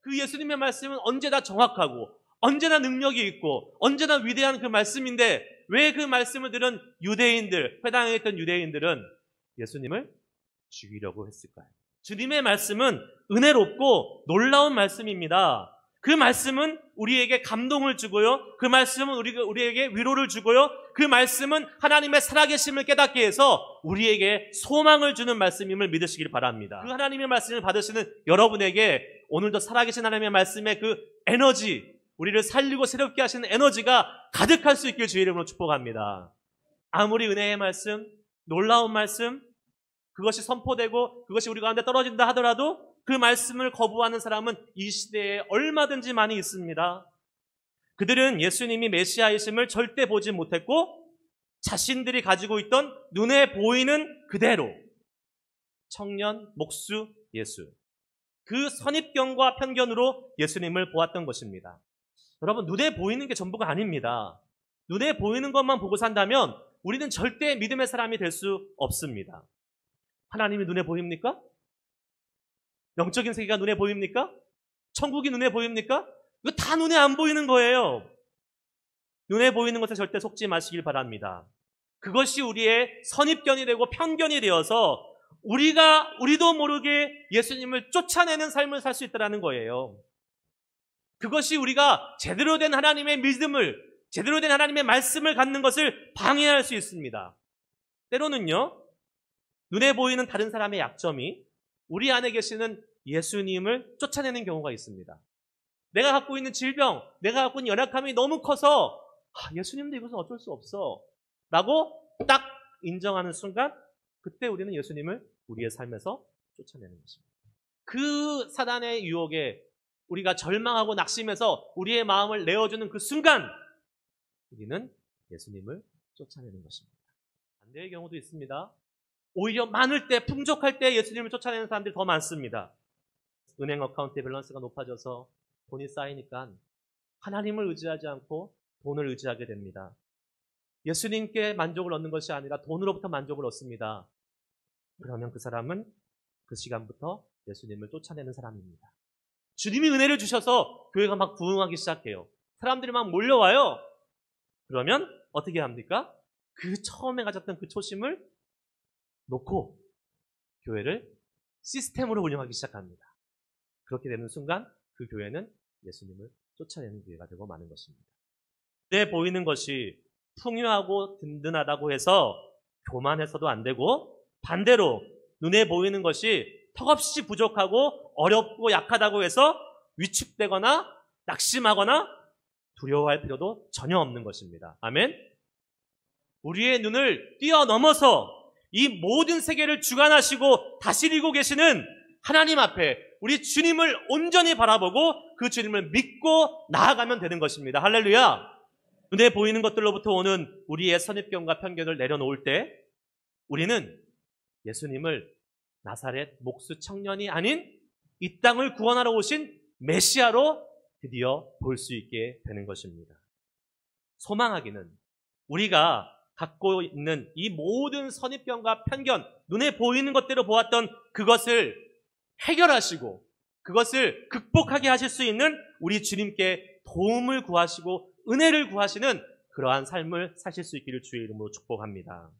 그 예수님의 말씀은 언제나 정확하고 언제나 능력이 있고 언제나 위대한 그 말씀인데 왜 그 말씀을 들은 유대인들, 회당에 있던 유대인들은 예수님을 죽이려고 했을까요? 주님의 말씀은 은혜롭고 놀라운 말씀입니다. 그 말씀은 우리에게 감동을 주고요. 그 말씀은 우리에게 위로를 주고요. 그 말씀은 하나님의 살아계심을 깨닫게 해서 우리에게 소망을 주는 말씀임을 믿으시길 바랍니다. 그 하나님의 말씀을 받으시는 여러분에게 오늘도 살아계신 하나님의 말씀의 그 에너지, 우리를 살리고 새롭게 하시는 에너지가 가득할 수 있길 주의 이름으로 축복합니다. 아무리 은혜의 말씀, 놀라운 말씀, 그것이 선포되고 그것이 우리 가운데 떨어진다 하더라도 그 말씀을 거부하는 사람은 이 시대에 얼마든지 많이 있습니다. 그들은 예수님이 메시아이심을 절대 보지 못했고 자신들이 가지고 있던 눈에 보이는 그대로 청년, 목수, 예수, 그 선입견과 편견으로 예수님을 보았던 것입니다. 여러분, 눈에 보이는 게 전부가 아닙니다. 눈에 보이는 것만 보고 산다면 우리는 절대 믿음의 사람이 될 수 없습니다. 하나님이 눈에 보입니까? 영적인 세계가 눈에 보입니까? 천국이 눈에 보입니까? 이거 다 눈에 안 보이는 거예요. 눈에 보이는 것에 절대 속지 마시길 바랍니다. 그것이 우리의 선입견이 되고 편견이 되어서 우리도 모르게 예수님을 쫓아내는 삶을 살 수 있다는 거예요. 그것이 우리가 제대로 된 하나님의 믿음을, 제대로 된 하나님의 말씀을 갖는 것을 방해할 수 있습니다. 때로는요, 눈에 보이는 다른 사람의 약점이 우리 안에 계시는 예수님을 쫓아내는 경우가 있습니다. 내가 갖고 있는 질병, 내가 갖고 있는 연약함이 너무 커서 예수님도 이것은 어쩔 수 없어 라고 딱 인정하는 순간 그때 우리는 예수님을 우리의 삶에서 쫓아내는 것입니다. 그 사단의 유혹에 우리가 절망하고 낙심해서 우리의 마음을 내어주는 그 순간 우리는 예수님을 쫓아내는 것입니다. 반대의 경우도 있습니다. 오히려 많을 때, 풍족할 때 예수님을 쫓아내는 사람들이 더 많습니다. 은행 어카운트의 밸런스가 높아져서 돈이 쌓이니까 하나님을 의지하지 않고 돈을 의지하게 됩니다. 예수님께 만족을 얻는 것이 아니라 돈으로부터 만족을 얻습니다. 그러면 그 사람은 그 시간부터 예수님을 쫓아내는 사람입니다. 주님이 은혜를 주셔서 교회가 막 부흥하기 시작해요. 사람들이 막 몰려와요. 그러면 어떻게 합니까? 그 처음에 가졌던 그 초심을 놓고 교회를 시스템으로 운영하기 시작합니다. 그렇게 되는 순간 그 교회는 예수님을 쫓아내는 교회가 되고 마는 것입니다. 눈에 보이는 것이 풍요하고 든든하다고 해서 교만해서도 안 되고 반대로 눈에 보이는 것이 턱없이 부족하고 어렵고 약하다고 해서 위축되거나 낙심하거나 두려워할 필요도 전혀 없는 것입니다. 아멘. 우리의 눈을 뛰어넘어서 이 모든 세계를 주관하시고 다스리고 계시는 하나님 앞에 우리 주님을 온전히 바라보고 그 주님을 믿고 나아가면 되는 것입니다. 할렐루야. 눈에 보이는 것들로부터 오는 우리의 선입견과 편견을 내려놓을 때 우리는 예수님을 나사렛 목수 청년이 아닌 이 땅을 구원하러 오신 메시아로 드디어 볼 수 있게 되는 것입니다. 소망하기는 우리가 갖고 있는 이 모든 선입견과 편견, 눈에 보이는 것대로 보았던 그것을 해결하시고 그것을 극복하게 하실 수 있는 우리 주님께 도움을 구하시고 은혜를 구하시는 그러한 삶을 사실 수 있기를 주의 이름으로 축복합니다.